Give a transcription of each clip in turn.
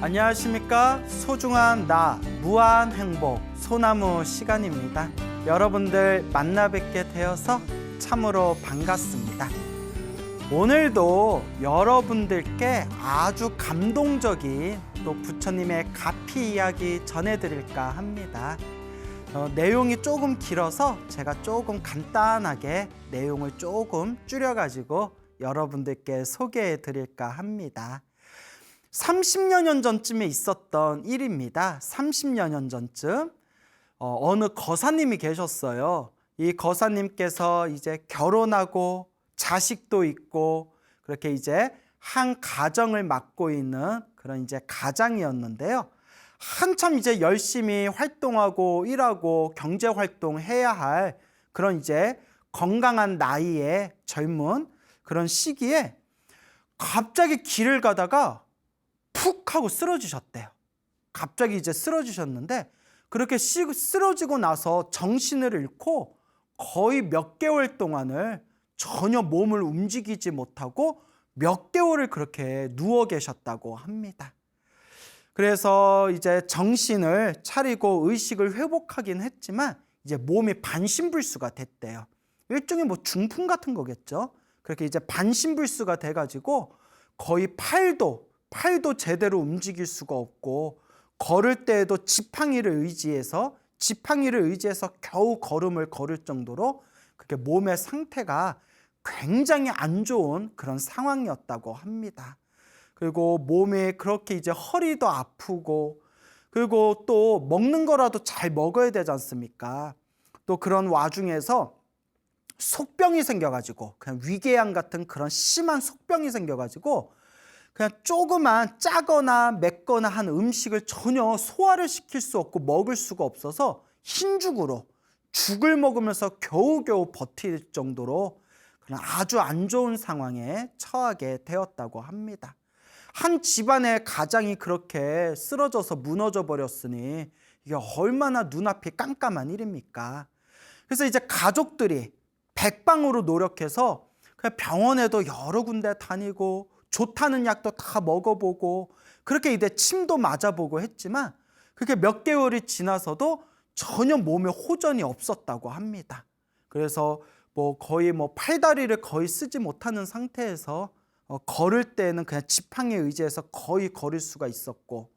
안녕하십니까? 소중한 나, 무한 행복, 소나무 시간입니다. 여러분들 만나 뵙게 되어서 참으로 반갑습니다. 오늘도 여러분들께 아주 감동적인 또 부처님의 가피 이야기 전해드릴까 합니다. 내용이 조금 길어서 제가 조금 간단하게 내용을 조금 줄여가지고 여러분들께 소개해 드릴까 합니다. 30여 년 전쯤에 있었던 일입니다. 30여 년 전쯤 어느 거사님이 계셨어요. 이 거사님께서 이제 결혼하고 자식도 있고 그렇게 이제 한 가정을 맡고 있는 그런 이제 가장이었는데요. 한참 이제 열심히 활동하고 일하고 경제 활동해야 할 그런 이제 건강한 나이에 젊은 그런 시기에 갑자기 길을 가다가 푹 하고 쓰러지셨대요. 갑자기 이제 쓰러지셨는데 그렇게 쓰러지고 나서 정신을 잃고 거의 몇 개월 동안을 전혀 몸을 움직이지 못하고 몇 개월을 그렇게 누워 계셨다고 합니다. 그래서 이제 정신을 차리고 의식을 회복하긴 했지만 이제 몸이 반신불수가 됐대요. 일종의 뭐 중풍 같은 거겠죠. 그렇게 이제 반신불수가 돼가지고 거의 팔도 제대로 움직일 수가 없고 걸을 때에도 지팡이를 의지해서 겨우 걸음을 걸을 정도로 그렇게 몸의 상태가 굉장히 안 좋은 그런 상황이었다고 합니다. 그리고 몸이 그렇게 이제 허리도 아프고 그리고 또 먹는 거라도 잘 먹어야 되지 않습니까? 또 그런 와중에서 속병이 생겨가지고 그냥 위궤양 같은 그런 심한 속병이 생겨가지고 그냥 조그만 짜거나 맵거나 한 음식을 전혀 소화를 시킬 수 없고 먹을 수가 없어서 흰죽으로 죽을 먹으면서 겨우겨우 버틸 정도로 그냥 아주 안 좋은 상황에 처하게 되었다고 합니다. 한 집안의 가장이 그렇게 쓰러져서 무너져 버렸으니 이게 얼마나 눈앞이 깜깜한 일입니까? 그래서 이제 가족들이 백방으로 노력해서 그냥 병원에도 여러 군데 다니고 좋다는 약도 다 먹어보고 그렇게 이제 침도 맞아보고 했지만 그렇게 몇 개월이 지나서도 전혀 몸에 호전이 없었다고 합니다. 그래서 거의 팔다리를 거의 쓰지 못하는 상태에서 걸을 때는 그냥 지팡이에 의지해서 거의 걸을 수가 있었고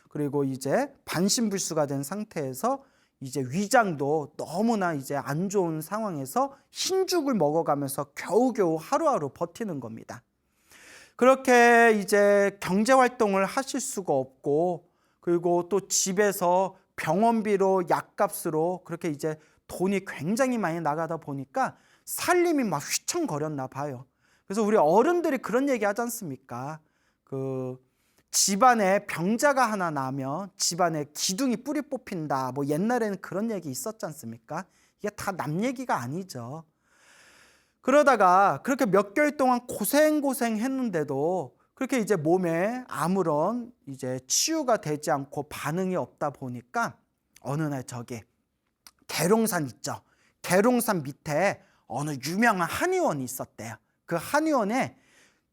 그리고 이제 반신불수가 된 상태에서 이제 위장도 너무나 이제 안 좋은 상황에서 흰죽을 먹어가면서 겨우겨우 하루하루 버티는 겁니다. 그렇게 이제 경제 활동을 하실 수가 없고 그리고 또 집에서 병원비로 약값으로 그렇게 이제 돈이 굉장히 많이 나가다 보니까 살림이 막 휘청거렸나 봐요. 그래서 우리 어른들이 그런 얘기 하지 않습니까? 집안에 병자가 하나 나면 집안에 기둥이 뿌리 뽑힌다. 옛날에는 그런 얘기 있었지 않습니까? 이게 다 남 얘기가 아니죠. 그러다가 그렇게 몇 개월 동안 고생 했는데도 그렇게 이제 몸에 아무런 이제 치유가 되지 않고 반응이 없다 보니까 어느 날 저기 계룡산 있죠. 계룡산 밑에 어느 유명한 한의원이 있었대요. 그 한의원에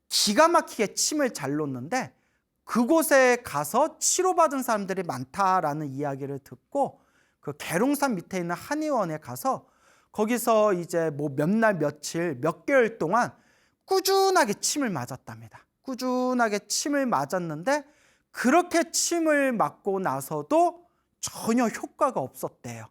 기가 막히게 침을 잘 놓는데 그곳에 가서 치료받은 사람들이 많다라는 이야기를 듣고 그 계룡산 밑에 있는 한의원에 가서 거기서 이제 몇 날 며칠 몇 개월 동안 꾸준하게 침을 맞았답니다. 꾸준하게 침을 맞았는데 그렇게 침을 맞고 나서도 전혀 효과가 없었대요.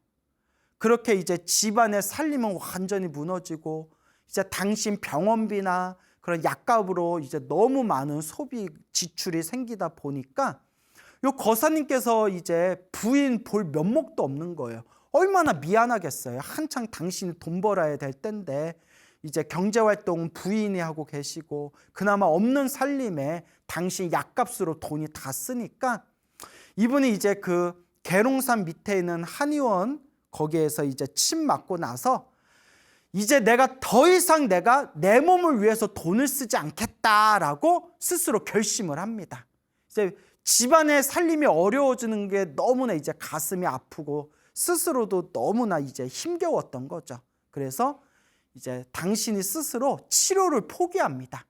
그렇게 이제 집안의 살림은 완전히 무너지고 이제 당신 병원비나 그런 약값으로 이제 너무 많은 소비 지출이 생기다 보니까 요 거사님께서 이제 부인 볼 면목도 없는 거예요. 얼마나 미안하겠어요. 한창 당신이 돈 벌어야 될 때인데 이제 경제활동 부인이 하고 계시고 그나마 없는 살림에 당신 약값으로 돈이 다 쓰니까 이분이 이제 그 계룡산 밑에 있는 한의원 거기에서 이제 침 맞고 나서 이제 내가 더 이상 내가 내 몸을 위해서 돈을 쓰지 않겠다라고 스스로 결심을 합니다. 이제 집안의 살림이 어려워지는 게 너무나 이제 가슴이 아프고 스스로도 너무나 이제 힘겨웠던 거죠. 그래서 이제 당신이 스스로 치료를 포기합니다.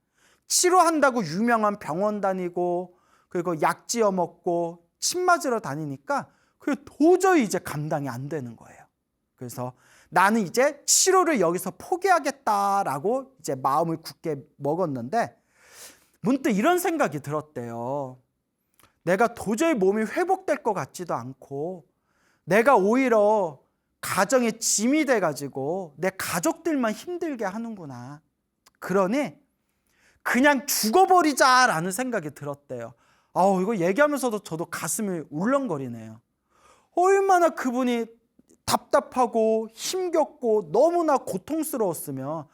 치료한다고 유명한 병원 다니고 그리고 약지어 먹고 침 맞으러 다니니까 그게 도저히 이제 감당이 안 되는 거예요. 그래서 나는 이제 치료를 여기서 포기하겠다라고 이제 마음을 굳게 먹었는데 문득 이런 생각이 들었대요. 내가 도저히 몸이 회복될 것 같지도 않고 내가 오히려 가정의 짐이 돼가지고 내 가족들만 힘들게 하는구나. 그러니 그냥 죽어버리자라는 생각이 들었대요. 이거 얘기하면서도 저도 가슴이 울렁거리네요. 얼마나 그분이 답답하고 힘겹고 너무나 고통스러웠으면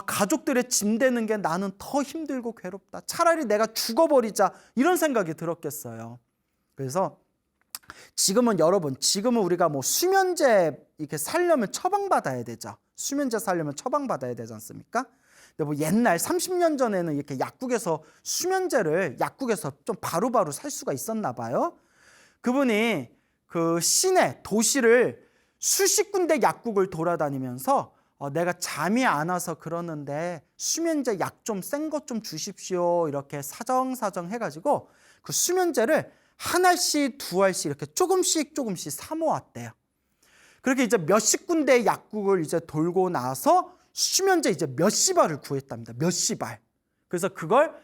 가족들의 짐 되는 게 나는 더 힘들고 괴롭다. 차라리 내가 죽어버리자 이런 생각이 들었겠어요. 그래서 지금은 우리가 뭐 수면제 이렇게 살려면 처방받아야 되죠. 수면제 살려면 처방받아야 되지 않습니까? 근데 뭐 옛날 30년 전에는 이렇게 약국에서 수면제를 약국에서 좀 바로바로 살 수가 있었나 봐요. 그분이 그 시내 도시를 수십 군데 약국을 돌아다니면서 내가 잠이 안 와서 그러는데 수면제 약 좀 센 것 좀 주십시오. 이렇게 사정사정 해가지고 그 수면제를 한 알씩 두 알씩 이렇게 조금씩 사 모았대요. 그렇게 이제 몇십 군데 약국을 이제 돌고 나서 수면제 이제 몇십 알을 구했답니다. 몇십 알. 그래서 그걸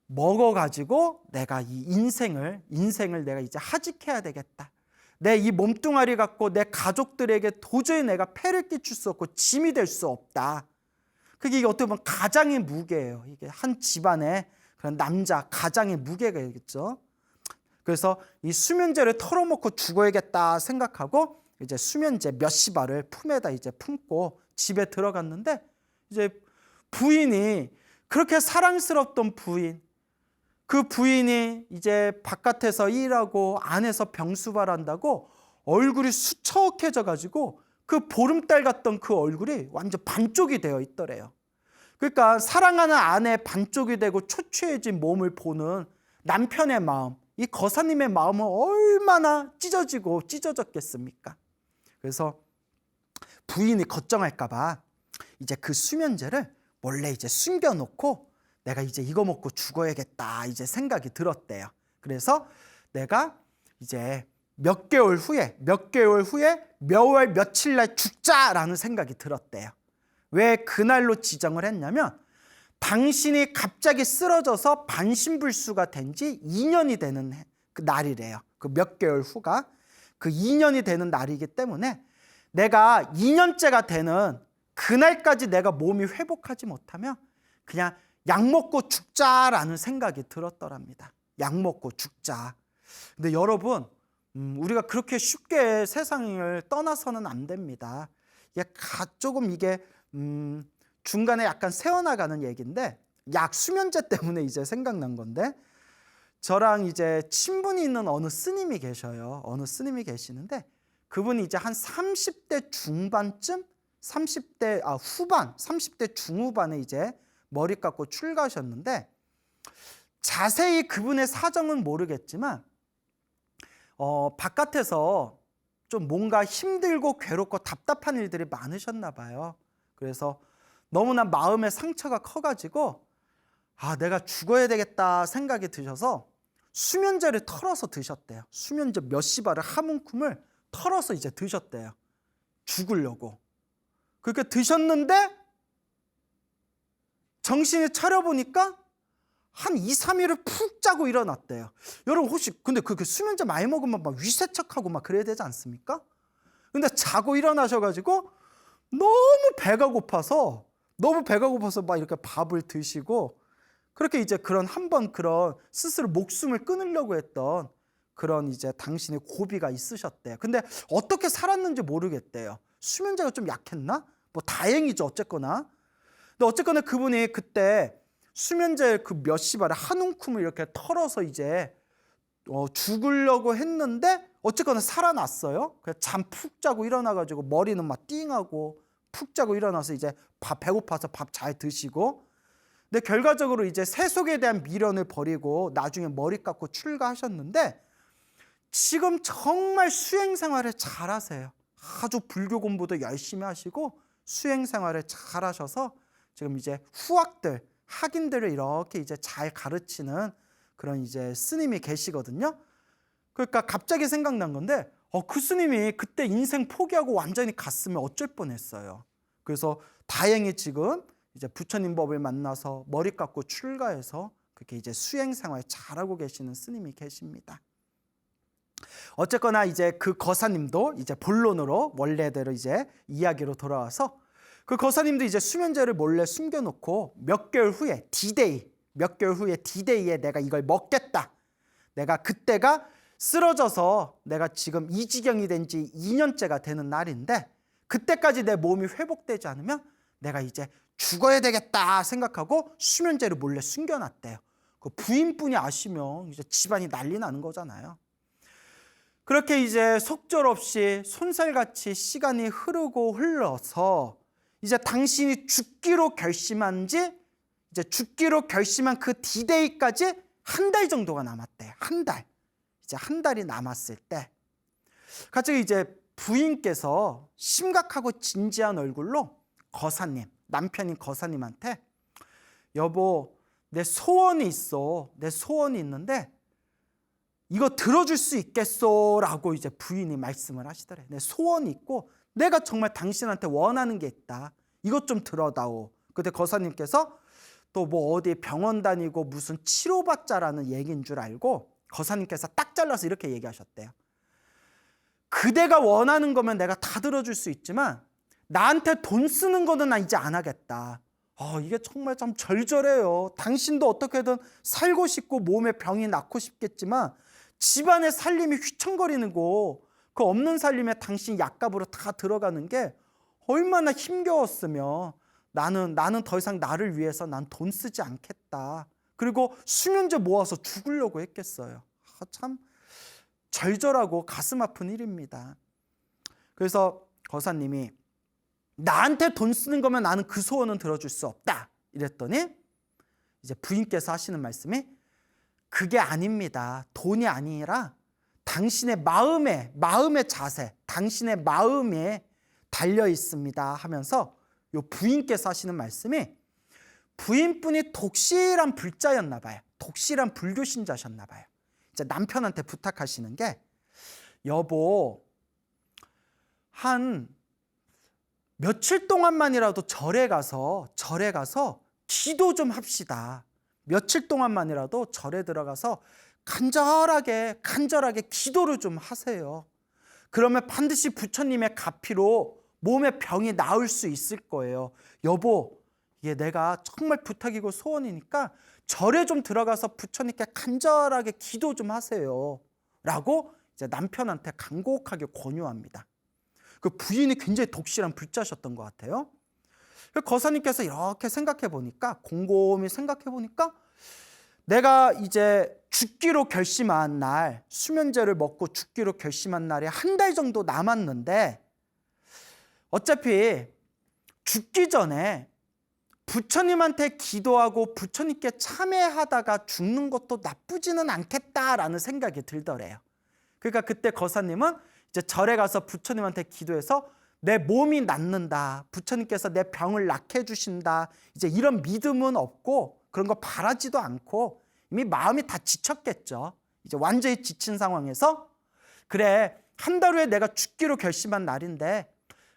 먹어가지고 내가 이 인생을 내가 이제 하직해야 되겠다. 내 이 몸뚱아리 갖고 내 가족들에게 도저히 내가 폐를 끼칠 수 없고 짐이 될 수 없다. 그게 어떻게 보면 가장의 무게예요. 이게 한 집안의 그런 남자 가장의 무게가겠죠. 그래서 이 수면제를 털어먹고 죽어야겠다 생각하고 이제 수면제 몇십 알을 품에다 이제 품고 집에 들어갔는데 이제 부인이 그렇게 사랑스럽던 부인, 그 부인이 이제 바깥에서 일하고 안에서 병수발한다고 얼굴이 수척해져 가지고 그 보름달 같던 그 얼굴이 완전 반쪽이 되어 있더래요. 그러니까 사랑하는 아내 반쪽이 되고 초췌해진 몸을 보는 남편의 마음, 이 거사님의 마음은 얼마나 찢어졌겠습니까? 그래서 부인이 걱정할까 봐 이제 그 수면제를 몰래 이제 숨겨놓고 내가 이제 이거 먹고 죽어야겠다 이제 생각이 들었대요. 그래서 내가 이제 몇 개월 후에 몇 월 며칠 날 죽자라는 생각이 들었대요. 왜 그날로 지정을 했냐면 당신이 갑자기 쓰러져서 반신불수가 된 지 2년이 되는 그 날이래요. 그 몇 개월 후가 그 2년이 되는 날이기 때문에 내가 2년째가 되는 그날까지 내가 몸이 회복하지 못하면 그냥 약 먹고 죽자라는 생각이 들었더랍니다. 약 먹고 죽자. 근데 여러분, 우리가 그렇게 쉽게 세상을 떠나서는 안 됩니다. 조금 이게 중간에 약간 새어나가는 얘기인데 수면제 때문에 이제 생각난 건데 저랑 이제 친분이 있는 어느 스님이 계셔요. 어느 스님이 계시는데 그분이 이제 한 30대 중반쯤, 30대 중후반에 이제 머리 깎고 출가하셨는데 자세히 그분의 사정은 모르겠지만 바깥에서 좀 뭔가 힘들고 괴롭고 답답한 일들이 많으셨나 봐요. 그래서 너무나 마음의 상처가 커가지고 내가 죽어야 되겠다 생각이 드셔서 수면제를 털어서 드셨대요. 수면제 몇십 알을 한 움큼을 털어서 이제 드셨대요. 죽으려고. 그렇게 드셨는데 정신을 차려보니까 한 2, 3일을 푹 자고 일어났대요. 여러분 혹시 근데 그 수면제 많이 먹으면 막 위세척하고 막 그래야 되지 않습니까? 근데 자고 일어나셔가지고 너무 배가 고파서 막 이렇게 밥을 드시고 그렇게 이제 그런 스스로 목숨을 끊으려고 했던 그런 이제 당신의 고비가 있으셨대요. 근데 어떻게 살았는지 모르겠대요. 수면제가 좀 약했나? 뭐 다행이죠 어쨌거나. 근데 어쨌거나 그분이 그때 수면제 그 몇십 알을 한 움큼을 이렇게 털어서 이제 죽으려고 했는데 어쨌거나 살아났어요. 그래서 잠 푹 자고 일어나가지고 머리는 막 띵하고 푹 자고 일어나서 이제 배고파서 밥 잘 드시고 근데 결과적으로 이제 세속에 대한 미련을 버리고 나중에 머리 깎고 출가하셨는데 지금 정말 수행 생활을 잘 하세요. 아주 불교 공부도 열심히 하시고 수행 생활을 잘 하셔서 지금 이제 학인들을 이렇게 이제 잘 가르치는 그런 이제 스님이 계시거든요. 그러니까 갑자기 생각난 건데 그 스님이 그때 인생 포기하고 완전히 갔으면 어쩔 뻔했어요. 그래서 다행히 지금 이제 부처님 법을 만나서 머리 깎고 출가해서 그렇게 이제 수행 생활 잘하고 계시는 스님이 계십니다. 어쨌거나 이제 그 거사님도 이제 본론으로 원래대로 이제 이야기로 돌아와서 그 거사님도 이제 수면제를 몰래 숨겨놓고 몇 개월 후에 D-Day에 내가 이걸 먹겠다. 내가 그때가 쓰러져서 내가 지금 이 지경이 된 지 2년째가 되는 날인데 그때까지 내 몸이 회복되지 않으면 내가 이제 죽어야 되겠다 생각하고 수면제를 몰래 숨겨놨대요. 그 부인분이 아시면 이제 집안이 난리 나는 거잖아요. 그렇게 이제 속절없이 손살같이 시간이 흐르고 흘러서 이제 당신이 죽기로 결심한 그 D-Day까지 한 달 정도가 남았대요. 한 달. 이제 한 달이 남았을 때 갑자기 이제 부인께서 심각하고 진지한 얼굴로 남편인 거사님한테 여보, 내 소원이 있어. 내 소원이 있는데 이거 들어줄 수 있겠소? 라고 이제 부인이 말씀을 하시더래. 내 소원이 있고 내가 정말 당신한테 원하는 게 있다. 이것 좀 들어다오. 그때 거사님께서 또 뭐 어디 병원 다니고 무슨 치료받자라는 얘기인 줄 알고 거사님께서 딱 잘라서 이렇게 얘기하셨대요. 그대가 원하는 거면 내가 다 들어줄 수 있지만 나한테 돈 쓰는 거는 나 이제 안 하겠다. 이게 정말 참 절절해요. 당신도 어떻게든 살고 싶고 몸에 병이 낫고 싶겠지만 집안의 살림이 휘청거리는 거, 그 없는 살림에 당신 약값으로 다 들어가는 게 얼마나 힘겨웠으면 나는 더 이상 나를 위해서 난 돈 쓰지 않겠다. 그리고 수면제 모아서 죽으려고 했겠어요. 참 절절하고 가슴 아픈 일입니다. 그래서 거사님이 나한테 돈 쓰는 거면 나는 그 소원은 들어줄 수 없다. 이랬더니 이제 부인께서 하시는 말씀이 그게 아닙니다. 돈이 아니라 당신의 마음의 자세, 당신의 마음에 달려 있습니다 하면서 요 부인께서 하시는 말씀이 부인분이 독실한 불자였나 봐요. 독실한 불교 신자셨나 봐요. 이제 남편한테 부탁하시는 게 여보, 한 며칠 동안만이라도 절에 가서 기도 좀 합시다. 며칠 동안만이라도 절에 들어가서 간절하게 기도를 좀 하세요. 그러면 반드시 부처님의 가피로 몸의 병이 나을 수 있을 거예요. 여보, 이게 내가 정말 부탁이고 소원이니까 절에 좀 들어가서 부처님께 간절하게 기도 좀 하세요. 라고 이제 남편한테 간곡하게 권유합니다. 그 부인이 굉장히 독실한 불자셨던 것 같아요. 거사님께서 이렇게 곰곰이 생각해 보니까 내가 이제 죽기로 결심한 날, 수면제를 먹고 죽기로 결심한 날이 한 달 정도 남았는데 어차피 죽기 전에 부처님한테 기도하고 부처님께 참회하다가 죽는 것도 나쁘지는 않겠다라는 생각이 들더래요. 그러니까 그때 거사님은 이제 절에 가서 부처님한테 기도해서 내 몸이 낫는다, 부처님께서 내 병을 낫게 해주신다, 이제 이런 믿음은 없고 그런 거 바라지도 않고 이미 마음이 다 지쳤겠죠. 이제 완전히 지친 상황에서 그래, 한 달 후에 내가 죽기로 결심한 날인데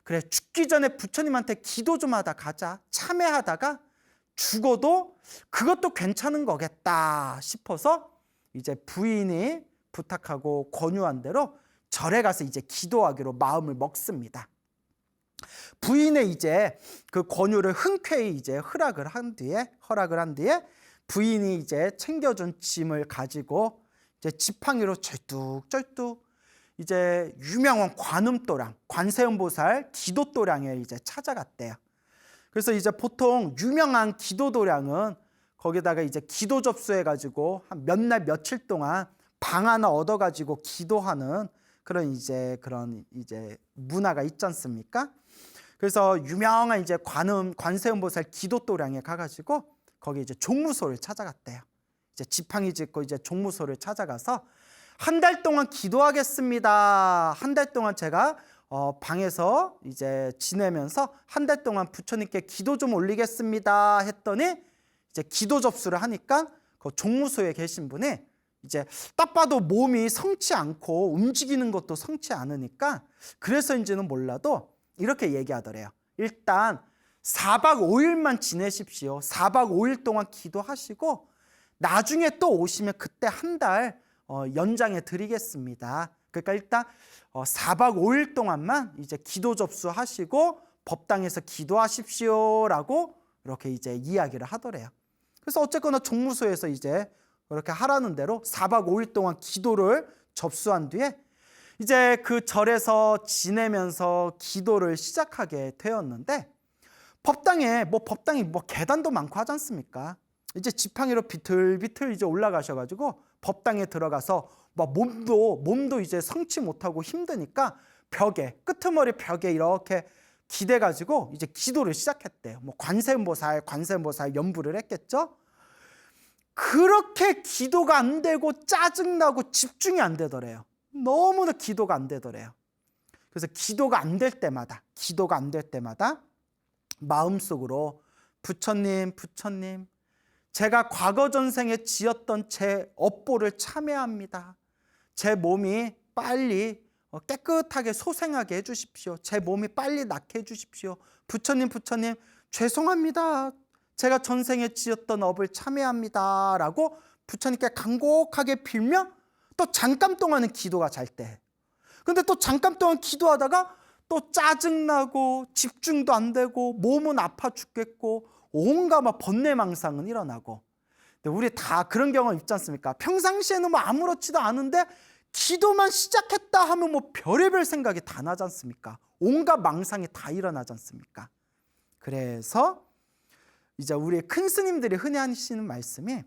그래, 죽기 전에 부처님한테 기도 좀 하다 가자. 참회하다가 죽어도 그것도 괜찮은 거겠다 싶어서 이제 부인이 부탁하고 권유한 대로 절에 가서 이제 기도하기로 마음을 먹습니다. 부인의 이제 그 권유를 흔쾌히 이제 허락을 한 뒤에 부인이 이제 챙겨준 짐을 가지고 이제 지팡이로 절뚝절뚝 이제 유명한 관음도량, 관세음보살 기도도량에 이제 찾아갔대요. 그래서 이제 보통 유명한 기도도량은 거기다가 이제 기도 접수해가지고 한 몇 날 며칠 동안 방 하나 얻어가지고 기도하는 그런 이제 문화가 있지 않습니까? 그래서 유명한 이제 관세음보살 기도도량에 가가지고 거기 이제 종무소를 찾아갔대요. 이제 지팡이 짚고 이제 종무소를 찾아가서 한 달 동안 기도하겠습니다. 한 달 동안 제가 방에서 이제 지내면서 한 달 동안 부처님께 기도 좀 올리겠습니다 했더니 이제 기도 접수를 하니까 그 종무소에 계신 분이 이제 딱 봐도 몸이 성치 않고 움직이는 것도 성치 않으니까 그래서인지는 몰라도 이렇게 얘기하더래요. 일단 4박 5일만 지내십시오. 4박 5일 동안 기도하시고 나중에 또 오시면 그때 한 달 연장해 드리겠습니다. 그러니까 일단 4박 5일 동안만 이제 기도 접수하시고 법당에서 기도하십시오라고 이렇게 이제 이야기를 하더래요. 그래서 어쨌거나 종무소에서 이제 이렇게 하라는 대로 4박 5일 동안 기도를 접수한 뒤에 이제 그 절에서 지내면서 기도를 시작하게 되었는데 법당이 계단도 많고 하지 않습니까? 이제 지팡이로 비틀비틀 이제 올라가셔가지고 법당에 들어가서 막 몸도 이제 성치 못하고 힘드니까 끄트머리 벽에 이렇게 기대가지고 이제 기도를 시작했대요. 뭐 관세음보살 연부를 했겠죠. 그렇게 기도가 안 되고 짜증나고 집중이 안 되더래요. 너무나 기도가 안 되더래요. 그래서 기도가 안 될 때마다 마음속으로 부처님 제가 과거 전생에 지었던 제 업보를 참회합니다. 제 몸이 빨리 깨끗하게 소생하게 해주십시오. 제 몸이 빨리 낫게 해주십시오. 부처님 죄송합니다. 제가 전생에 지었던 업을 참회합니다 라고 부처님께 간곡하게 빌며 또 잠깐 동안은 기도가 잘 때, 근데 또 잠깐 동안 기도하다가 또 짜증나고 집중도 안 되고 몸은 아파 죽겠고 온갖 막 번뇌망상은 일어나고. 근데 우리 다 그런 경험 있지 않습니까? 평상시에는 뭐 아무렇지도 않은데 기도만 시작했다 하면 뭐 별의별 생각이 다 나지 않습니까? 온갖 망상이 다 일어나지 않습니까? 그래서 이제 우리 큰 스님들이 흔히 하시는 말씀이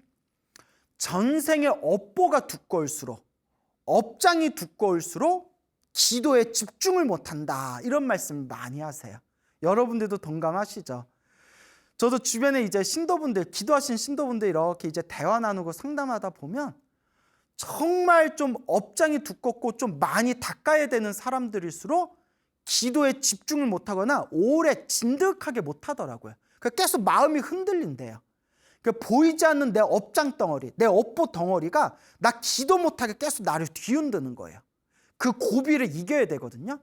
전생의 업보가 두꺼울수록, 업장이 두꺼울수록 기도에 집중을 못한다, 이런 말씀을 많이 하세요. 여러분들도 동감하시죠? 저도 주변에 이제 기도하신 신도분들 이렇게 이제 대화 나누고 상담하다 보면 정말 좀 업장이 두껍고 좀 많이 닦아야 되는 사람들일수록 기도에 집중을 못하거나 오래 진득하게 못하더라고요. 계속 마음이 흔들린대요. 보이지 않는 내 업장 덩어리, 내 업보 덩어리가 나 기도 못하게 계속 나를 뒤흔드는 거예요. 그 고비를 이겨야 되거든요.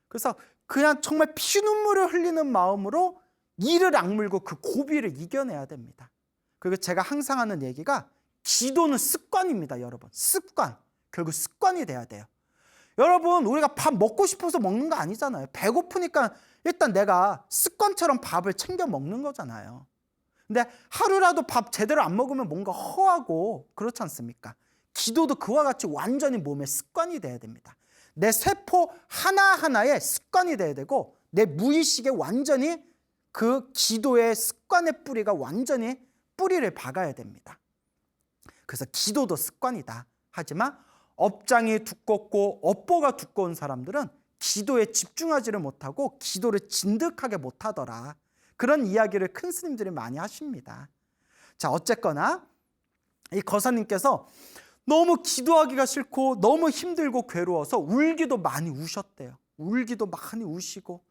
그래서 그냥 정말 피눈물을 흘리는 마음으로 이를 악물고 그 고비를 이겨내야 됩니다. 그리고 제가 항상 하는 얘기가 기도는 습관입니다, 여러분. 습관. 결국 습관이 돼야 돼요. 여러분, 우리가 밥 먹고 싶어서 먹는 거 아니잖아요. 배고프니까 일단 내가 습관처럼 밥을 챙겨 먹는 거잖아요. 근데 하루라도 밥 제대로 안 먹으면 뭔가 허하고 그렇지 않습니까? 기도도 그와 같이 완전히 몸의 습관이 돼야 됩니다. 내 세포 하나하나에 습관이 돼야 되고 내 무의식에 완전히 그 기도의 습관의 뿌리가 완전히 뿌리를 박아야 됩니다. 그래서 기도도 습관이다. 하지만 업장이 두껍고 업보가 두꺼운 사람들은 기도에 집중하지를 못하고 기도를 진득하게 못하더라. 그런 이야기를 큰 스님들이 많이 하십니다. 자, 어쨌거나 이 거사님께서 너무 기도하기가 싫고 너무 힘들고 괴로워서 울기도 많이 우셨대요. 울기도 많이 우시고.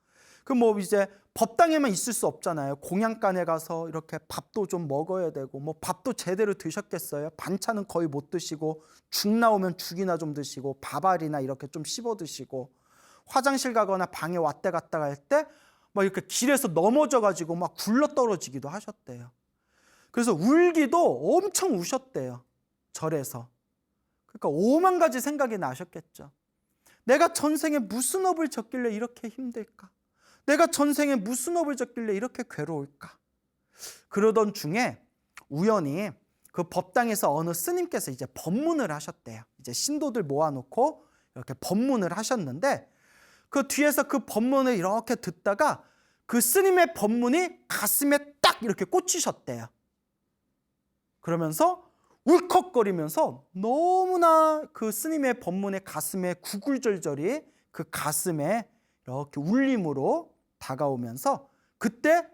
뭐 이제 법당에만 있을 수 없잖아요. 공양간에 가서 이렇게 밥도 좀 먹어야 되고, 뭐 밥도 제대로 드셨겠어요? 반찬은 거의 못 드시고, 죽 나오면 죽이나 좀 드시고, 밥알이나 이렇게 좀 씹어 드시고, 화장실 가거나 방에 왔다 갔다 할 때 막 이렇게 길에서 넘어져가지고 막 굴러 떨어지기도 하셨대요. 그래서 울기도 엄청 우셨대요, 절에서. 그러니까 5만 가지 생각이 나셨겠죠. 내가 전생에 무슨 업을 졌길래 이렇게 힘들까? 내가 전생에 무슨 업을 졌길래 이렇게 괴로울까? 그러던 중에 우연히 그 법당에서 어느 스님께서 이제 법문을 하셨대요. 이제 신도들 모아놓고 이렇게 법문을 하셨는데 그 뒤에서 그 법문을 이렇게 듣다가 그 스님의 법문이 가슴에 딱 이렇게 꽂히셨대요. 그러면서 울컥거리면서 너무나 그 스님의 법문의 가슴에 구굴절절이 그 가슴에 이렇게 울림으로 다가오면서 그때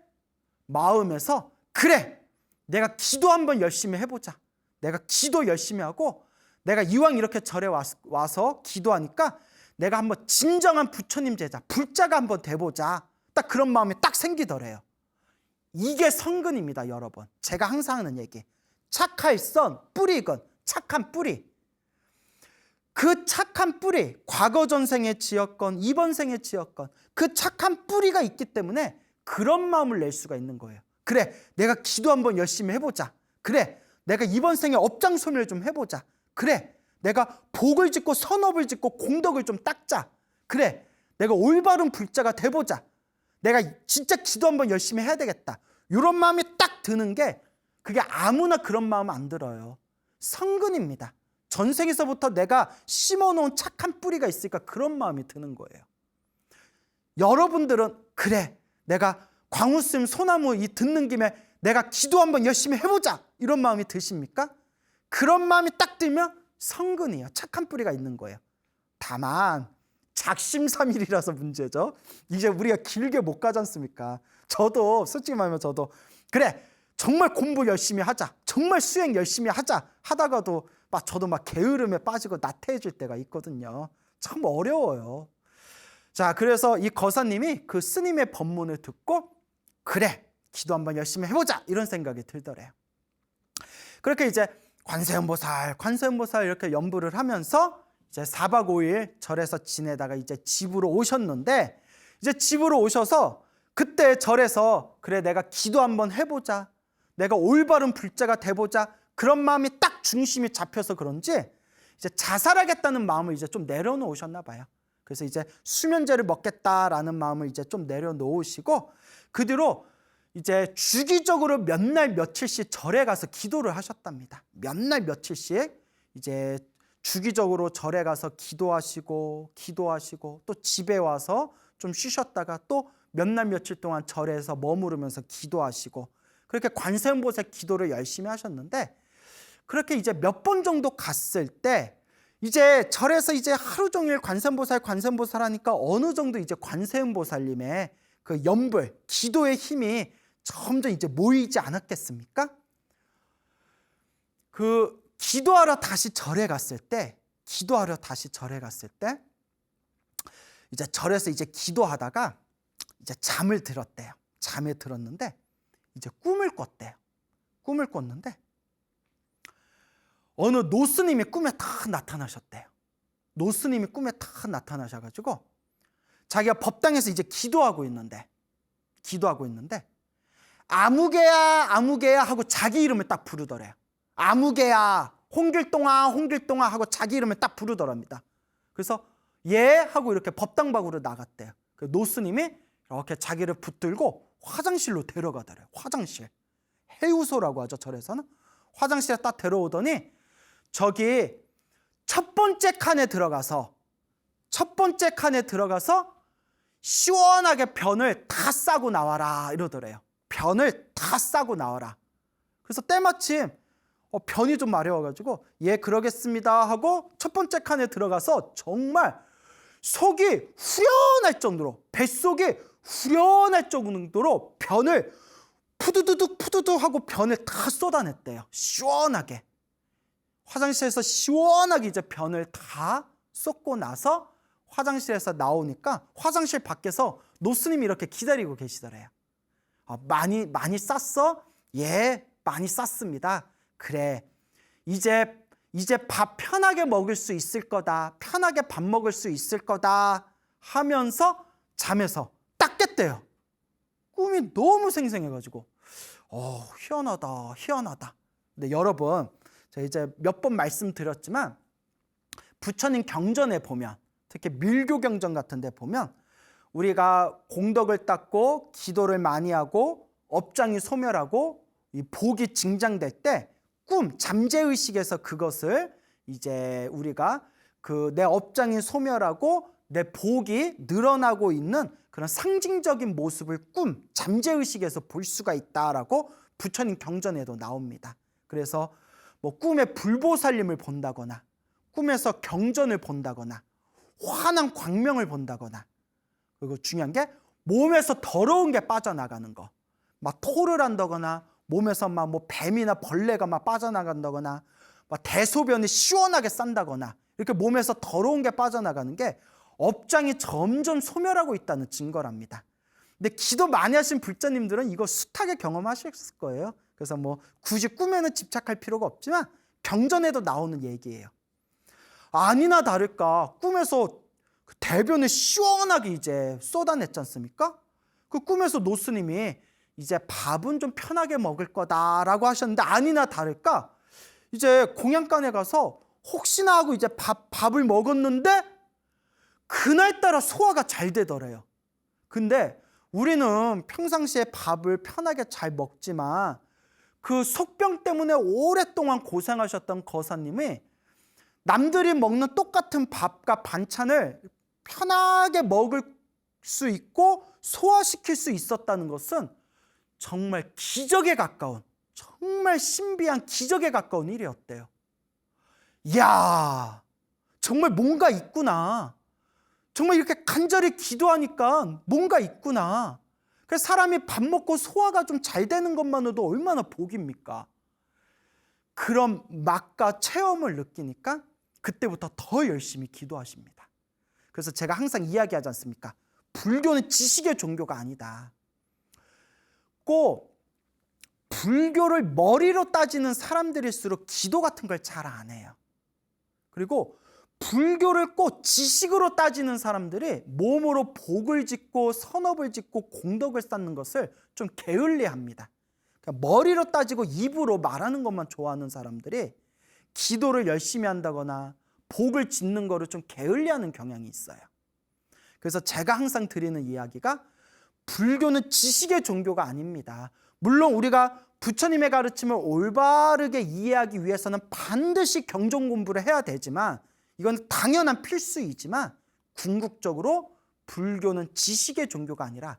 마음에서 그래! 내가 기도 한번 열심히 해보자. 내가 기도 열심히 하고 내가 이왕 이렇게 절에 와서 기도하니까 내가 한번 진정한 부처님 제자, 불자가 한번 돼보자. 딱 그런 마음이 딱 생기더래요. 이게 성근입니다, 여러분. 제가 항상 하는 얘기. 착할선 뿌리건, 착한 뿌리. 그 착한 뿌리, 과거 전생에 지었건 이번 생에 지었건 그 착한 뿌리가 있기 때문에 그런 마음을 낼 수가 있는 거예요. 그래, 내가 기도 한번 열심히 해보자. 그래, 내가 이번 생에 업장 소멸 좀 해보자. 그래, 내가 복을 짓고 선업을 짓고 공덕을 좀 닦자. 그래, 내가 올바른 불자가 돼보자. 내가 진짜 기도 한번 열심히 해야 되겠다. 이런 마음이 딱 드는 게, 그게 아무나 그런 마음 안 들어요. 성근입니다. 전생에서부터 내가 심어놓은 착한 뿌리가 있으니까 그런 마음이 드는 거예요. 여러분들은 그래, 내가 광우스님 소나무 이 듣는 김에 내가 기도 한번 열심히 해보자, 이런 마음이 드십니까? 그런 마음이 딱 들면 성근이에요. 착한 뿌리가 있는 거예요. 다만 작심삼일이라서 문제죠. 이제 우리가 길게 못 가지 않습니까? 저도 솔직히 말하면 저도 그래, 정말 공부 열심히 하자, 정말 수행 열심히 하자 하다가도 저도 게으름에 빠지고 나태해질 때가 있거든요. 참 어려워요. 자, 그래서 이 거사님이 그 스님의 법문을 듣고 그래, 기도 한번 열심히 해보자, 이런 생각이 들더래요. 그렇게 이제 관세음보살 이렇게 연부를 하면서 이제 4박 5일 절에서 지내다가 이제 집으로 오셨는데, 이제 집으로 오셔서 그때 절에서 그래, 내가 기도 한번 해보자, 내가 올바른 불자가 돼보자, 그런 마음이 딱 중심이 잡혀서 그런지 이제 자살하겠다는 마음을 이제 좀 내려놓으셨나 봐요. 그래서 이제 수면제를 먹겠다라는 마음을 이제 좀 내려놓으시고, 그 뒤로 이제 주기적으로 몇 날 며칠씩 절에 가서 기도를 하셨답니다. 몇 날 며칠씩 이제 주기적으로 절에 가서 기도하시고 또 집에 와서 좀 쉬셨다가 또 몇 날 며칠 동안 절에서 머무르면서 기도하시고, 그렇게 관세음보살 기도를 열심히 하셨는데, 그렇게 이제 몇 번 정도 갔을 때 이제 절에서 이제 하루 종일 관세음보살 하니까 어느 정도 이제 관세음보살님의 그 염불, 기도의 힘이 점점 이제 모이지 않았겠습니까? 그 기도하러 다시 절에 갔을 때 이제 절에서 이제 기도하다가 이제 잠을 들었대요. 잠에 들었는데 이제 꿈을 꿨대요. 꿈을 꿨는데 어느 노스님이 꿈에 딱 나타나셨대요. 노스님이 꿈에 딱 나타나셔가지고 자기가 법당에서 이제 기도하고 있는데 아무개야 하고 자기 이름을 딱 부르더래요. 아무개야, 홍길동아 하고 자기 이름을 딱 부르더랍니다. 그래서 예 하고 이렇게 법당 밖으로 나갔대요. 그 노스님이 이렇게 자기를 붙들고 화장실로 데려가더래요. 화장실, 해우소라고 하죠, 절에서는. 화장실에 딱 데려오더니 저기 첫 번째 칸에 들어가서 시원하게 변을 다 싸고 나와라, 이러더래요. 변을 다 싸고 나와라. 그래서 때마침 변이 좀 마려워가지고 예 그러겠습니다 하고 첫 번째 칸에 들어가서 정말 속이 후련할 정도로, 뱃속이 후련할 정도로 변을 푸두두둑 하고 변을 다 쏟아냈대요. 시원하게. 화장실에서 시원하게 이제 변을 다 쏟고 나서 화장실에서 나오니까 화장실 밖에서 노스님이 이렇게 기다리고 계시더래요. 많이 쌌어? 예, 많이 쌌습니다. 그래, 이제 밥 편하게 먹을 수 있을 거다, 편하게 밥 먹을 수 있을 거다 하면서 잠에서 딱 깼대요. 꿈이 너무 생생해가지고 희한하다. 근데 여러분, 제가 이제 몇 번 말씀드렸지만 부처님 경전에 보면, 특히 밀교 경전 같은 데 보면 우리가 공덕을 닦고 기도를 많이 하고 업장이 소멸하고 이 복이 증장될 때 꿈, 잠재의식에서 그것을 이제 우리가 그 내 업장이 소멸하고 내 복이 늘어나고 있는 그런 상징적인 모습을 꿈, 잠재의식에서 볼 수가 있다라고 부처님 경전에도 나옵니다. 그래서 뭐 꿈에 불보살님을 본다거나 꿈에서 경전을 본다거나 환한 광명을 본다거나, 그리고 중요한 게 몸에서 더러운 게 빠져나가는 거, 막 토를 한다거나 몸에서 막 뭐 뱀이나 벌레가 막 빠져나간다거나 막 대소변이 시원하게 싼다거나 이렇게 몸에서 더러운 게 빠져나가는 게 업장이 점점 소멸하고 있다는 증거랍니다. 근데 기도 많이 하신 불자님들은 이거 숱하게 경험하셨을 거예요. 그래서 뭐 굳이 꿈에는 집착할 필요가 없지만 경전에도 나오는 얘기예요. 아니나 다를까 꿈에서 그 대변을 시원하게 이제 쏟아냈지 않습니까? 그 꿈에서 노스님이 이제 밥은 좀 편하게 먹을 거다라고 하셨는데 아니나 다를까 이제 공양간에 가서 혹시나 하고 이제 밥을 먹었는데 그날따라 소화가 잘 되더래요. 근데 우리는 평상시에 밥을 편하게 잘 먹지만 그 속병 때문에 오랫동안 고생하셨던 거사님이 남들이 먹는 똑같은 밥과 반찬을 편하게 먹을 수 있고 소화시킬 수 있었다는 것은 정말 기적에 가까운, 정말 신비한 기적에 가까운 일이었대요. 이야, 정말 뭔가 있구나. 정말 이렇게 간절히 기도하니까 뭔가 있구나. 그래서 사람이 밥 먹고 소화가 좀 잘 되는 것만으로도 얼마나 복입니까? 그런 맛과 체험을 느끼니까 그때부터 더 열심히 기도하십니다. 그래서 제가 항상 이야기하지 않습니까? 불교는 지식의 종교가 아니다. 꼭 불교를 머리로 따지는 사람들일수록 기도 같은 걸 잘 안 해요. 그리고 불교를 꼭 지식으로 따지는 사람들이 몸으로 복을 짓고 선업을 짓고 공덕을 쌓는 것을 좀 게을리합니다. 그러니까 머리로 따지고 입으로 말하는 것만 좋아하는 사람들이 기도를 열심히 한다거나 복을 짓는 거를 좀 게을리하는 경향이 있어요. 그래서 제가 항상 드리는 이야기가 불교는 지식의 종교가 아닙니다. 물론 우리가 부처님의 가르침을 올바르게 이해하기 위해서는 반드시 경전 공부를 해야 되지만 이건 당연한 필수이지만 궁극적으로 불교는 지식의 종교가 아니라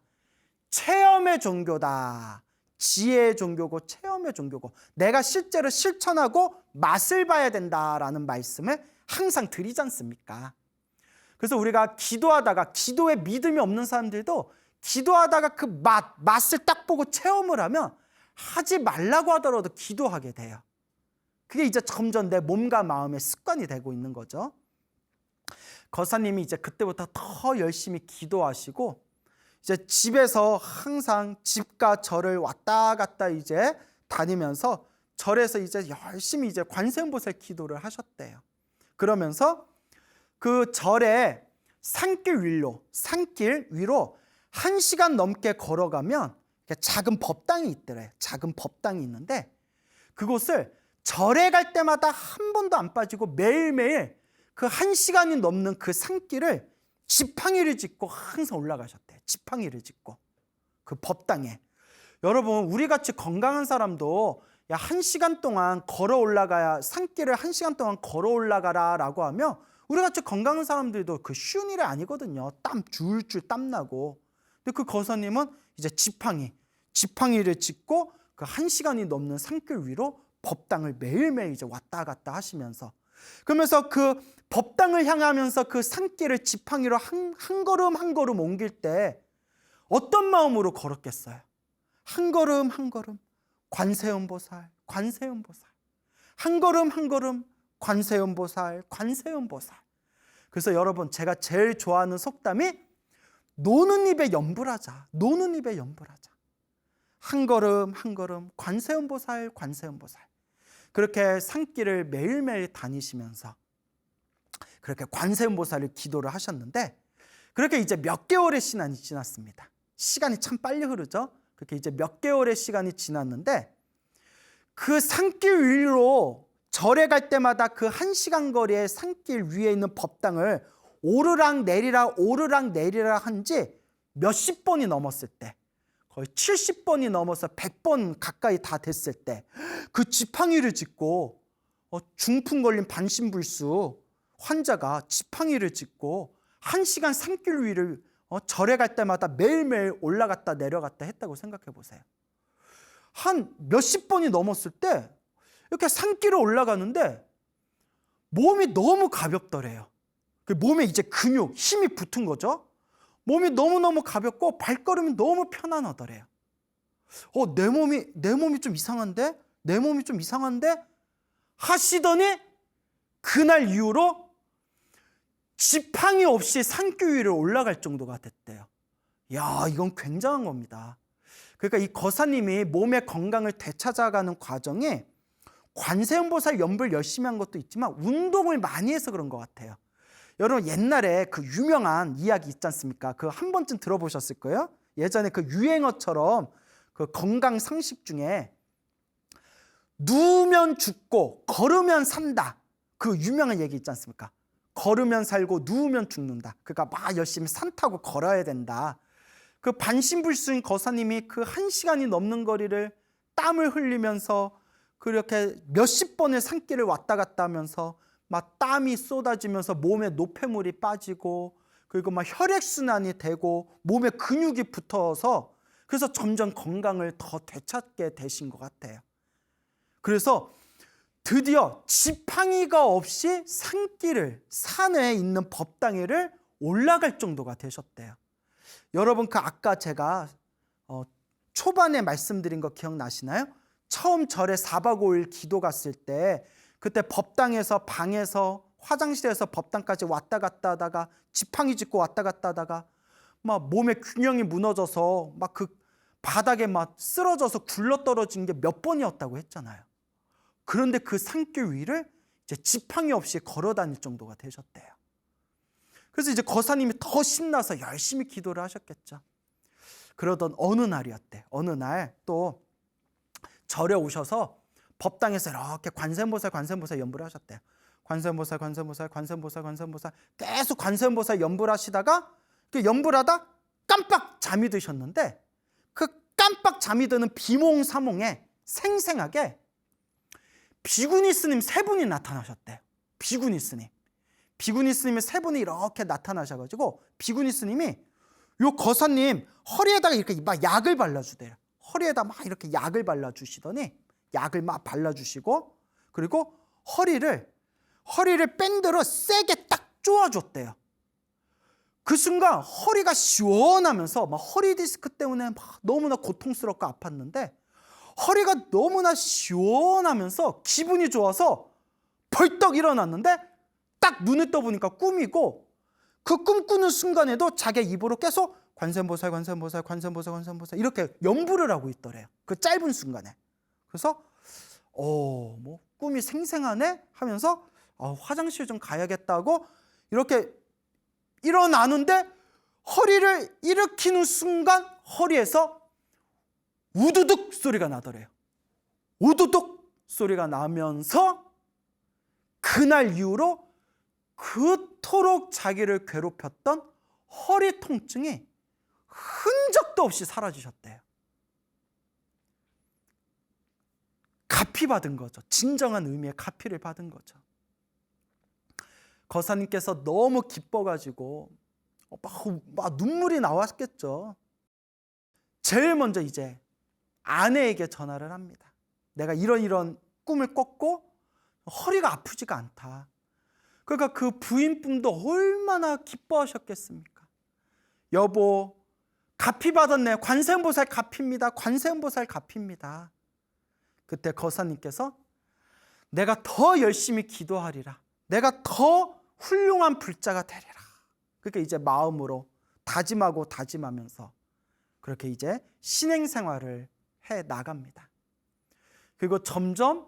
체험의 종교다. 지혜의 종교고 체험의 종교고 내가 실제로 실천하고 맛을 봐야 된다라는 말씀을 항상 드리지 않습니까? 그래서 우리가 기도하다가 기도에 믿음이 없는 사람들도 기도하다가 그 맛을 딱 보고 체험을 하면 하지 말라고 하더라도 기도하게 돼요. 그게 이제 점점 내 몸과 마음의 습관이 되고 있는 거죠. 거사님이 이제 그때부터 더 열심히 기도하시고 이제 집에서 항상 집과 절을 왔다 갔다 이제 다니면서 절에서 이제 열심히 이제 관세음보살 기도를 하셨대요. 그러면서 그 절에 산길 위로 1시간 넘게 걸어가면 작은 법당이 있더래요. 작은 법당이 있는데 그곳을 절에 갈 때마다 한 번도 안 빠지고 매일매일 그 1시간이 넘는 그 산길을 지팡이를 짚고 항상 올라가셨대요. 지팡이를 짚고 그 법당에. 여러분 우리같이 건강한 사람도 야 1시간 동안 걸어 올라가야 산길을 1시간 동안 걸어 올라가라 라고 하면 우리같이 건강한 사람들도 그 쉬운 일이 아니거든요. 땀 줄줄 땀나고. 근데 그 거사님은 이제 지팡이를 짚고 그 1시간이 넘는 산길 위로 법당을 매일매일 이제 왔다 갔다 하시면서 그러면서 그 법당을 향하면서 그 산길을 지팡이로 한 걸음 한 걸음 옮길 때 어떤 마음으로 걸었겠어요? 한 걸음 한 걸음 관세음보살 관세음보살 한 걸음 한 걸음 관세음보살 관세음보살. 그래서 여러분 제가 제일 좋아하는 속담이 노는 입에 염불하자. 노는 입에 염불하자. 한 걸음 한 걸음 관세음보살 관세음보살. 그렇게 산길을 매일매일 다니시면서 그렇게 관세음보살을 기도를 하셨는데 그렇게 이제 몇 개월의 시간이 지났습니다. 시간이 참 빨리 흐르죠. 그렇게 이제 몇 개월의 시간이 지났는데 그 산길 위로 절에 갈 때마다 그 1시간 거리의 산길 위에 있는 법당을 오르락 내리락 한지 몇십 번이 넘었을 때 거의 70번이 넘어서 100번 가까이 다 됐을 때 그 지팡이를 짚고 중풍 걸린 반신불수 환자가 지팡이를 짚고 1시간 산길 위를 절에 갈 때마다 매일매일 올라갔다 내려갔다 했다고 생각해 보세요. 한 몇십 번이 넘었을 때 이렇게 산길을 올라가는데 몸이 너무 가볍더래요. 그 몸에 이제 근육, 힘이 붙은 거죠. 몸이 너무너무 가볍고 발걸음이 너무 편안하더래요. 내 몸이 좀 이상한데? 내 몸이 좀 이상한데? 하시더니 그날 이후로 지팡이 없이 산길 위를 올라갈 정도가 됐대요. 야, 이건 굉장한 겁니다. 그러니까 이 거사님이 몸의 건강을 되찾아가는 과정에 관세음보살 연불 열심히 한 것도 있지만 운동을 많이 해서 그런 것 같아요. 여러분 옛날에 그 유명한 이야기 있지 않습니까? 그 한 번쯤 들어보셨을 거예요. 예전에 그 유행어처럼 그 건강 상식 중에 누우면 죽고 걸으면 산다. 그 유명한 얘기 있지 않습니까? 걸으면 살고 누우면 죽는다. 그러니까 막 열심히 산 타고 걸어야 된다. 그 반신불수인 거사님이 그 1시간이 넘는 거리를 땀을 흘리면서 그렇게 몇십 번의 산길을 왔다 갔다 하면서 막 땀이 쏟아지면서 몸에 노폐물이 빠지고 그리고 막 혈액순환이 되고 몸에 근육이 붙어서 그래서 점점 건강을 더 되찾게 되신 것 같아요. 그래서 드디어 지팡이가 없이 산길을 산에 있는 법당에를 올라갈 정도가 되셨대요. 여러분 그 아까 제가 초반에 말씀드린 거 기억나시나요? 처음 절에 4박 5일 기도 갔을 때 그때 법당에서 방에서 화장실에서 법당까지 왔다 갔다 하다가 지팡이 짚고 왔다 갔다 하다가 막 몸의 균형이 무너져서 막 그 바닥에 막 쓰러져서 굴러떨어진 게 몇 번이었다고 했잖아요. 그런데 그 산길 위를 이제 지팡이 없이 걸어 다닐 정도가 되셨대요. 그래서 이제 거사님이 더 신나서 열심히 기도를 하셨겠죠. 그러던 어느 날이었대. 어느 날 또 절에 오셔서 법당에서 이렇게 관세음보살 연불을 하셨대요. 관세음보살 계속 관세음보살 연불하시다가 그 연불하다 깜빡 잠이 드셨는데 그 깜빡 잠이 드는 비몽사몽에 생생하게 비구니 스님 3분이 나타나셨대요. 비구니 스님이 3분이 이렇게 나타나셔가지고 비구니 스님이 요 거사님 허리에다가 이렇게 막 약을 발라주대요. 허리에다 막 이렇게 약을 발라주시더니 약을 막 발라주시고 그리고 허리를 밴드로 세게 딱 쪼아줬대요. 그 순간 허리가 시원하면서 막 허리 디스크 때문에 막 너무나 고통스럽고 아팠는데 허리가 너무나 시원하면서 기분이 좋아서 벌떡 일어났는데 딱 눈을 떠보니까 꿈이고 그 꿈꾸는 순간에도 자기 입으로 계속 관세음보살 이렇게 연불을 하고 있더래요. 그 짧은 순간에. 그래서 뭐 꿈이 생생하네 하면서 화장실 좀 가야겠다고 이렇게 일어나는데 허리를 일으키는 순간 허리에서 우두둑 소리가 나더래요. 우두둑 소리가 나면서 그날 이후로 그토록 자기를 괴롭혔던 허리 통증이 흔적도 없이 사라지셨대요. 가피 받은 거죠. 진정한 의미의 가피를 받은 거죠. 거사님께서 너무 기뻐가지고 막 눈물이 나왔겠죠. 제일 먼저 이제 아내에게 전화를 합니다. 내가 이런 꿈을 꿨고 허리가 아프지가 않다. 그러니까 그 부인분도 얼마나 기뻐하셨겠습니까? 여보, 가피 받았네. 관세음보살 가피입니다. 관세음보살 가피입니다. 그때 거사님께서 내가 더 열심히 기도하리라. 내가 더 훌륭한 불자가 되리라. 그러니까 이제 마음으로 다짐하면서 그렇게 이제 신행 생활을 해 나갑니다. 그리고 점점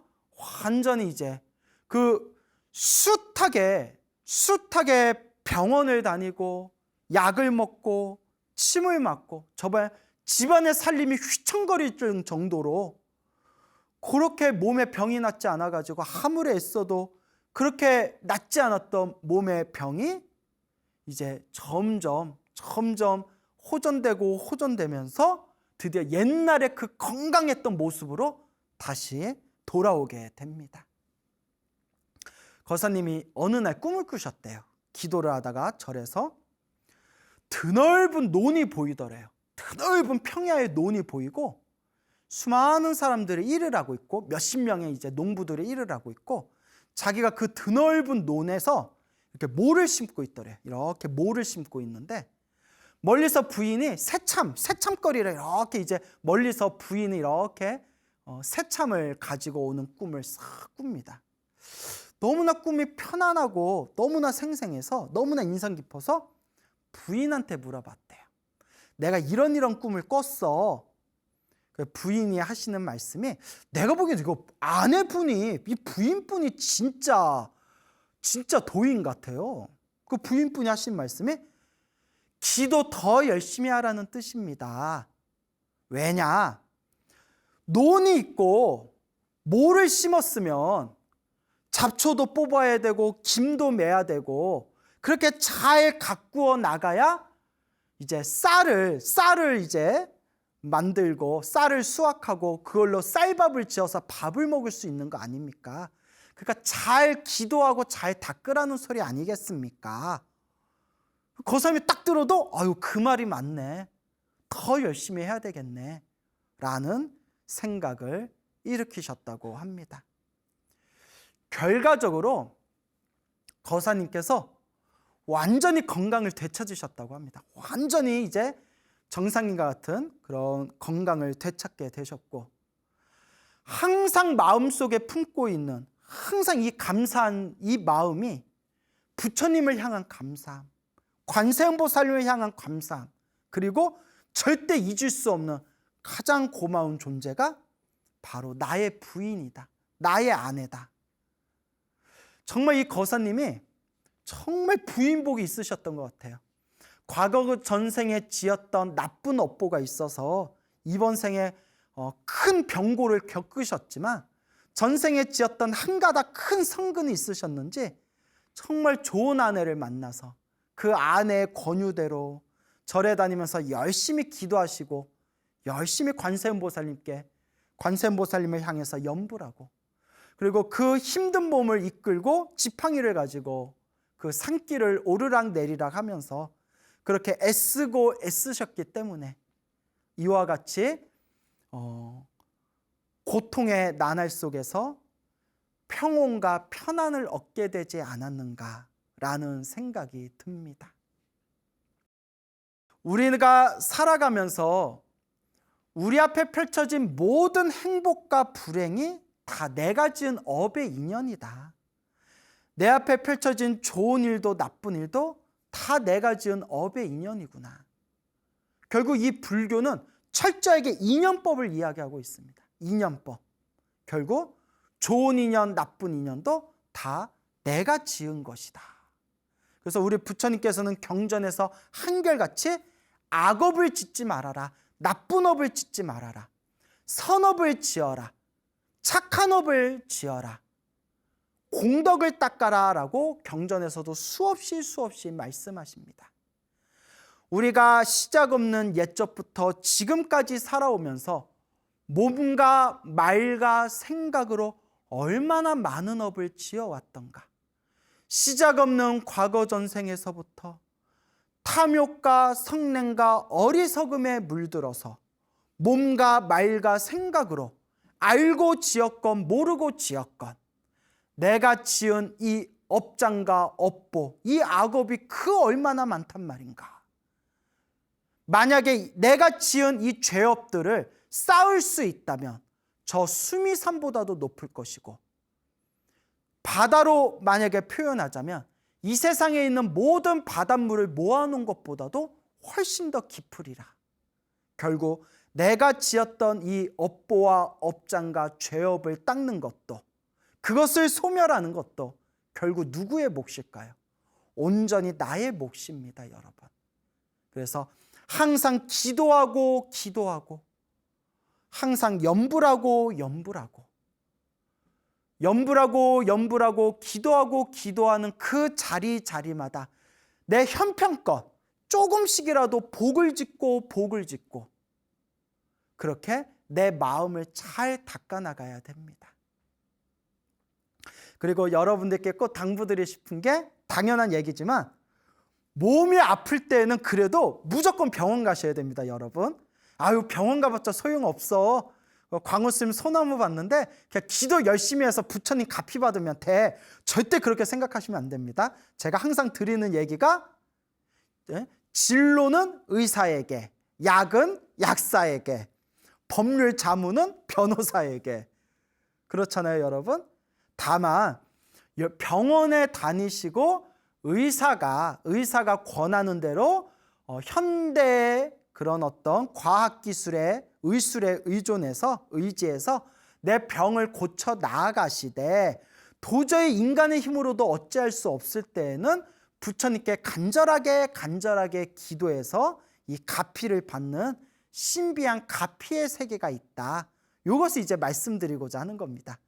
완전히 이제 그 숱하게 병원을 다니고 약을 먹고 침을 맞고 저번 집안의 살림이 휘청거릴 정도로 그렇게 몸에 병이 낫지 않아가지고 아무리 애써도 그렇게 낫지 않았던 몸의 병이 이제 점점 호전되면서 드디어 옛날에 그 건강했던 모습으로 다시 돌아오게 됩니다. 거사님이 어느 날 꿈을 꾸셨대요. 기도를 하다가 절에서 드넓은 논이 보이더래요. 드넓은 평야의 논이 보이고 수많은 사람들이 일을 하고 있고 몇십 명의 이제 농부들이 일을 하고 있고 자기가 그 드넓은 논에서 이렇게 모를 심고 있더래요. 이렇게 모를 심고 있는데 멀리서 부인이 새참거리를 이렇게 이제 멀리서 부인이 이렇게 새참을 가지고 오는 꿈을 싹 꿉니다. 너무나 꿈이 편안하고 너무나 생생해서 너무나 인상 깊어서 부인한테 물어봤대요. 내가 이런 꿈을 꿨어. 그 부인이 하시는 말씀이, 내가 보기엔 이거 아내분이, 이 부인분이 진짜 도인 같아요. 그 부인분이 하신 말씀이 기도 더 열심히 하라는 뜻입니다. 왜냐? 논이 있고 모를 심었으면 잡초도 뽑아야 되고 김도 매야 되고 그렇게 잘 가꾸어 나가야 이제 쌀을 이제 만들고 쌀을 수확하고 그걸로 쌀밥을 지어서 밥을 먹을 수 있는 거 아닙니까? 그러니까 잘 기도하고 잘 닦으라는 소리 아니겠습니까? 그 사람이 딱 들어도 아유, 그 말이 맞네, 더 열심히 해야 되겠네 라는 생각을 일으키셨다고 합니다. 결과적으로 거사님께서 완전히 건강을 되찾으셨다고 합니다. 완전히 이제 정상인과 같은 그런 건강을 되찾게 되셨고, 항상 마음속에 품고 있는 항상 이 감사한 이 마음이 부처님을 향한 감사함, 관세음보살님을 향한 감사함, 그리고 절대 잊을 수 없는 가장 고마운 존재가 바로 나의 부인이다, 나의 아내다. 정말 이 거사님이 정말 부인복이 있으셨던 것 같아요. 과거 전생에 지었던 나쁜 업보가 있어서 이번 생에 큰 병고를 겪으셨지만 전생에 지었던 한 가닥 큰 성근이 있으셨는지 정말 좋은 아내를 만나서 그 아내의 권유대로 절에 다니면서 열심히 기도하시고 열심히 관세음보살님을 향해서 염불하고, 그리고 그 힘든 몸을 이끌고 지팡이를 가지고 그 산길을 오르락 내리락 하면서 그렇게 애쓰고 애쓰셨기 때문에 이와 같이 고통의 나날 속에서 평온과 편안을 얻게 되지 않았는가라는 생각이 듭니다. 우리가 살아가면서 우리 앞에 펼쳐진 모든 행복과 불행이 다 내가 지은 업의 인연이다. 내 앞에 펼쳐진 좋은 일도 나쁜 일도 다 내가 지은 업의 인연이구나. 결국 이 불교는 철저하게 인연법을 이야기하고 있습니다. 인연법. 결국 좋은 인연, 나쁜 인연도 다 내가 지은 것이다. 그래서 우리 부처님께서는 경전에서 한결같이 악업을 짓지 말아라, 나쁜 업을 짓지 말아라, 선업을 지어라, 착한 업을 지어라, 공덕을 닦아라 라고 경전에서도 수없이 말씀하십니다. 우리가 시작 없는 옛적부터 지금까지 살아오면서 몸과 말과 생각으로 얼마나 많은 업을 지어왔던가. 시작 없는 과거 전생에서부터 탐욕과 성냄과 어리석음에 물들어서 몸과 말과 생각으로 알고 지었건 모르고 지었건 내가 지은 이 업장과 업보, 이 악업이 그 얼마나 많단 말인가. 만약에 내가 지은 이 죄업들을 쌓을 수 있다면 저 수미산보다도 높을 것이고, 바다로 만약에 표현하자면 이 세상에 있는 모든 바닷물을 모아놓은 것보다도 훨씬 더 깊으리라. 결국 내가 지었던 이 업보와 업장과 죄업을 닦는 것도, 그것을 소멸하는 것도 결국 누구의 몫일까요? 온전히 나의 몫입니다, 여러분. 그래서 항상 기도하고 항상 염불하고 기도하는 그 자리마다 내 형편껏 조금씩이라도 복을 짓고 그렇게 내 마음을 잘 닦아나가야 됩니다. 그리고 여러분들께 꼭 당부드리고 싶은 게 당연한 얘기지만, 몸이 아플 때는 그래도 무조건 병원 가셔야 됩니다, 여러분. 아유, 병원 가봤자 소용없어. 광우스님 소나무 봤는데 그냥 기도 열심히 해서 부처님 가피 받으면 돼. 절대 그렇게 생각하시면 안 됩니다. 제가 항상 드리는 얘기가, 진로는 의사에게, 약은 약사에게, 법률 자문은 변호사에게. 그렇잖아요, 여러분. 다만 병원에 다니시고 의사가 권하는 대로 현대의 그런 어떤 과학기술에 의술에 의지해서 내 병을 고쳐 나아가시되 도저히 인간의 힘으로도 어찌할 수 없을 때에는 부처님께 간절하게 기도해서 이 가피를 받는 신비한 가피의 세계가 있다. 이것을 이제 말씀드리고자 하는 겁니다.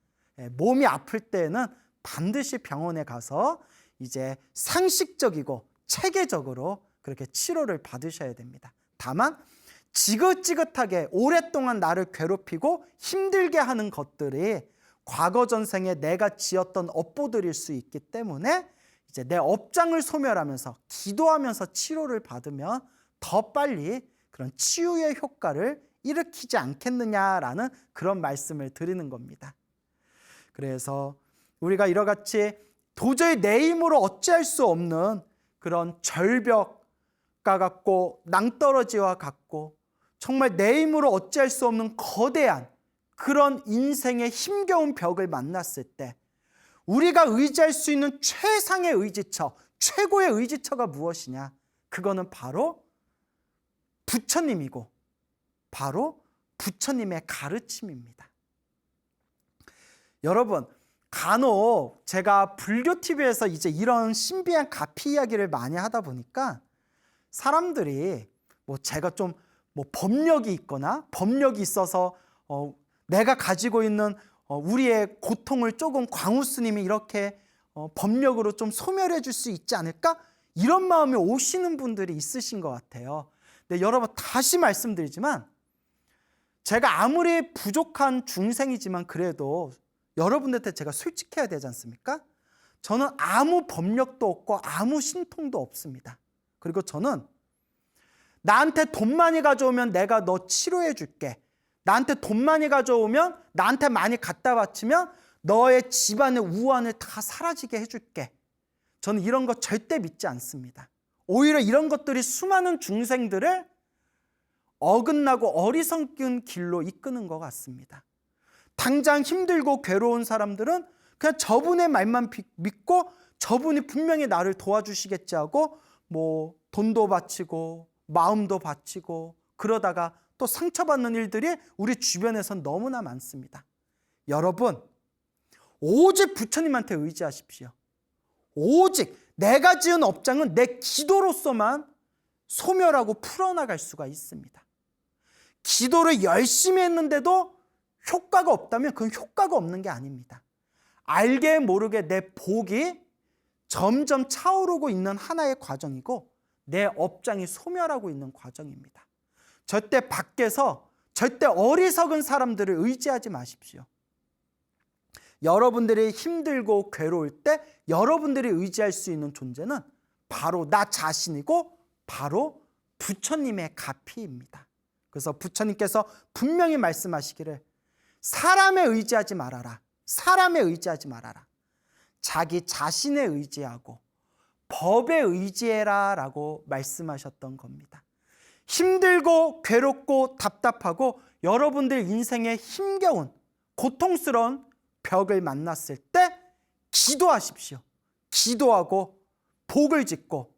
몸이 아플 때는 반드시 병원에 가서 이제 상식적이고 체계적으로 그렇게 치료를 받으셔야 됩니다. 다만 지긋지긋하게 오랫동안 나를 괴롭히고 힘들게 하는 것들이 과거 전생에 내가 지었던 업보들일 수 있기 때문에 이제 내 업장을 소멸하면서 기도하면서 치료를 받으면 더 빨리 그런 치유의 효과를 일으키지 않겠느냐라는 그런 말씀을 드리는 겁니다. 그래서 우리가 이러같이 도저히 내 힘으로 어찌할 수 없는 그런 절벽과 같고 낭떠러지와 같고 정말 내 힘으로 어찌할 수 없는 거대한 그런 인생의 힘겨운 벽을 만났을 때 우리가 의지할 수 있는 최상의 의지처, 최고의 의지처가 무엇이냐? 그거는 바로 부처님이고 바로 부처님의 가르침입니다. 여러분, 간혹 제가 불교 TV에서 이제 이런 신비한 가피 이야기를 많이 하다 보니까 사람들이 제가 좀 법력이 있거나 법력이 있어서 내가 가지고 있는 우리의 고통을 조금 광우 스님이 이렇게 법력으로 좀 소멸해 줄 수 있지 않을까? 이런 마음이 오시는 분들이 있으신 것 같아요. 근데 여러분, 다시 말씀드리지만 제가 아무리 부족한 중생이지만 그래도 여러분들한테 제가 솔직해야 되지 않습니까? 저는 아무 법력도 없고 아무 신통도 없습니다. 그리고 저는 나한테 돈 많이 가져오면 내가 너 치료해 줄게. 나한테 돈 많이 가져오면 나한테 많이 갖다 바치면 너의 집안의 우환을 다 사라지게 해줄게. 저는 이런 거 절대 믿지 않습니다. 오히려 이런 것들이 수많은 중생들을 어긋나고 어리석은 길로 이끄는 것 같습니다. 당장 힘들고 괴로운 사람들은 그냥 저분의 말만 믿고 저분이 분명히 나를 도와주시겠지 하고 돈도 바치고 마음도 바치고 그러다가 또 상처받는 일들이 우리 주변에선 너무나 많습니다. 여러분, 오직 부처님한테 의지하십시오. 오직 내가 지은 업장은 내 기도로서만 소멸하고 풀어나갈 수가 있습니다. 기도를 열심히 했는데도 효과가 없다면 그건 효과가 없는 게 아닙니다. 알게 모르게 내 복이 점점 차오르고 있는 하나의 과정이고 내 업장이 소멸하고 있는 과정입니다. 절대 밖에서 절대 어리석은 사람들을 의지하지 마십시오. 여러분들이 힘들고 괴로울 때 여러분들이 의지할 수 있는 존재는 바로 나 자신이고 바로 부처님의 가피입니다. 그래서 부처님께서 분명히 말씀하시기를 사람에 의지하지 말아라. 사람에 의지하지 말아라. 자기 자신에 의지하고 법에 의지해라 라고 말씀하셨던 겁니다. 힘들고 괴롭고 답답하고 여러분들 인생에 힘겨운 고통스러운 벽을 만났을 때 기도하십시오. 기도하고 복을 짓고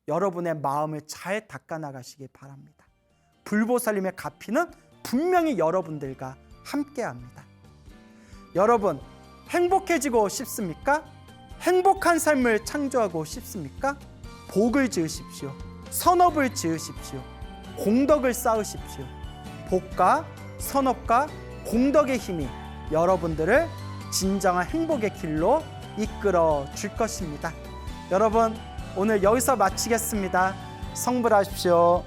여러분의 마음을 잘 닦아나가시기 바랍니다. 불보살님의 가피는 분명히 여러분들과 함께합니다. 여러분, 행복해지고 싶습니까? 행복한 삶을 창조하고 싶습니까? 복을 지으십시오. 선업을 지으십시오. 공덕을 쌓으십시오. 복과 선업과 공덕의 힘이 여러분들을 진정한 행복의 길로 이끌어 줄 것입니다. 여러분, 오늘 여기서 마치겠습니다. 성불하십시오.